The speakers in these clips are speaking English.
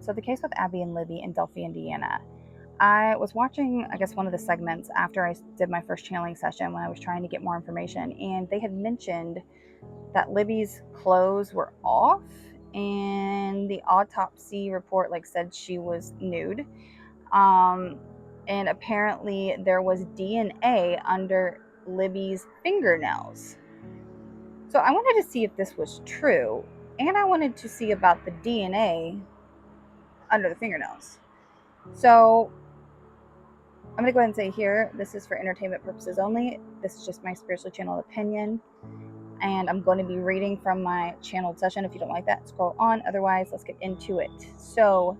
So the case with Abby and Libby in Delphi, Indiana. I was watching, I guess, one of the segments after I did my first channeling session when I was trying to get more information, and they had mentioned that Libby's clothes were off, and the autopsy report said she was nude. And apparently there was DNA under Libby's fingernails. So I wanted to see if this was true, and I wanted to see about the DNA under the fingernails. So I'm going to go ahead and say here, this is for entertainment purposes only. This is just my spiritually channeled opinion. And I'm going to be reading from my channeled session. If you don't like that, scroll on. Otherwise, let's get into it. So,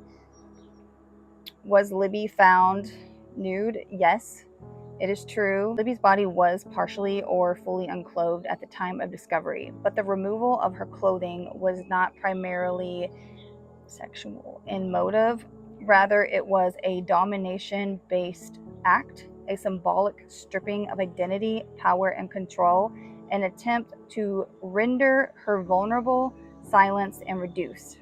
was Libby found nude? Yes, it is true. Libby's body was partially or fully unclothed at the time of discovery, but the removal of her clothing was not primarily sexual in motive. Rather, it was a domination-based act, a symbolic stripping of identity, power, and control, an attempt to render her vulnerable, silenced, and reduced.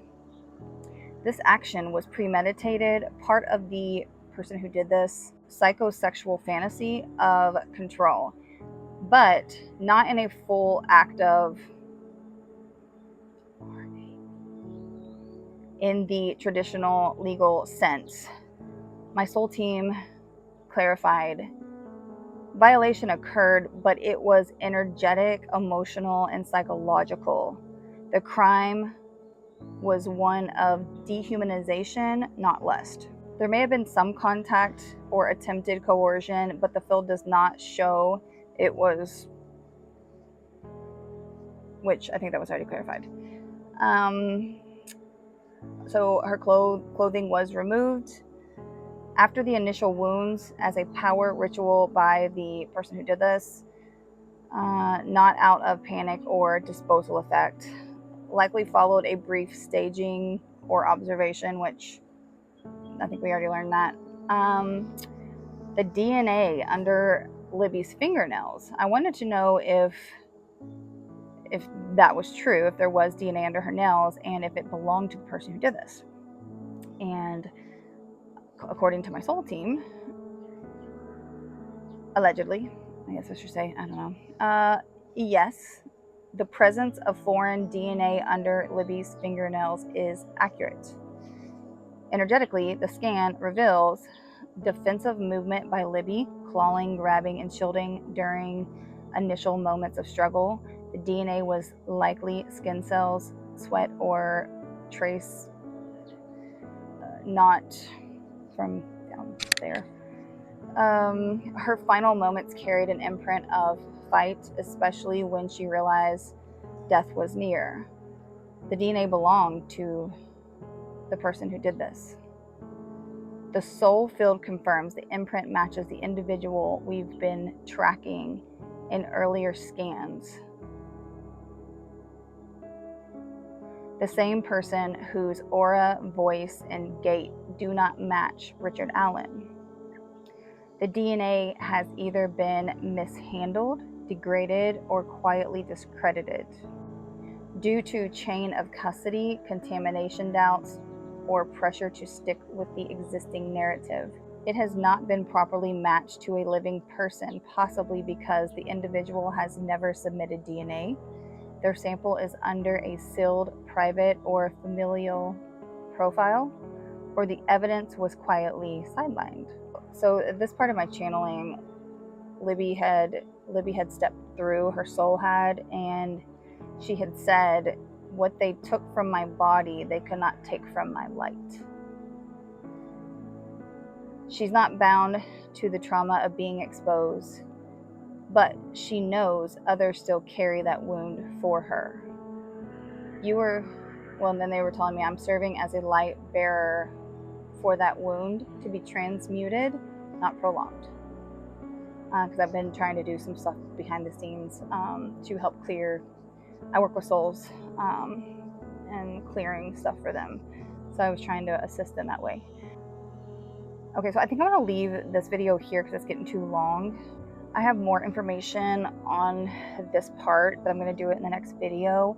This action was premeditated, part of the person who did this psychosexual fantasy of control, but not in a full act of in the traditional legal sense. My soul team clarified violation occurred, but it was energetic, emotional, and psychological. The crime was one of dehumanization, not lust. There may have been some contact or attempted coercion, but the field does not show it was, which I think that was already clarified. So her clothing was removed after the initial wounds as a power ritual by the person who did this, not out of panic or disposal effect. Likely followed a brief staging or observation, which I think we already learned that. The DNA under Libby's fingernails. I wanted to know if that was true, if there was DNA under her nails, and if it belonged to the person who did this. And according to my soul team, allegedly, I guess I should say, I don't know. Yes, the presence of foreign DNA under Libby's fingernails is accurate. Energetically, the scan reveals defensive movement by Libby, clawing, grabbing, and shielding during initial moments of struggle. The DNA was likely skin cells, sweat, or trace, not from down there. Her final moments carried an imprint of fight, especially when she realized death was near. The DNA belonged to the person who did this. The soul field confirms the imprint matches the individual we've been tracking in earlier scans. The same person whose aura, voice, and gait do not match Richard Allen. The DNA has either been mishandled, degraded, or quietly discredited due to chain of custody, contamination doubts, or pressure to stick with the existing narrative. It has not been properly matched to a living person, possibly because the individual has never submitted DNA. Their sample is under a sealed private or familial profile, or the evidence was quietly sidelined. So this part of my channeling, Libby had stepped through, her soul had, and she had said, what they took from my body, they could not take from my light. She's not bound to the trauma of being exposed, but she knows others still carry that wound for her. And then they were telling me I'm serving as a light bearer for that wound to be transmuted, not prolonged. Because I've been trying to do some stuff behind the scenes to help clear. I work with souls and clearing stuff for them. So I was trying to assist them that way. Okay, so I think I'm going to leave this video here because it's getting too long. I have more information on this part, but I'm going to do it in the next video.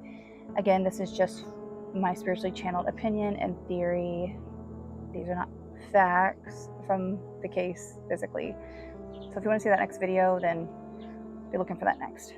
Again, this is just my spiritually channeled opinion and theory. These are not facts from the case physically. So if you want to see that next video, then be looking for that next.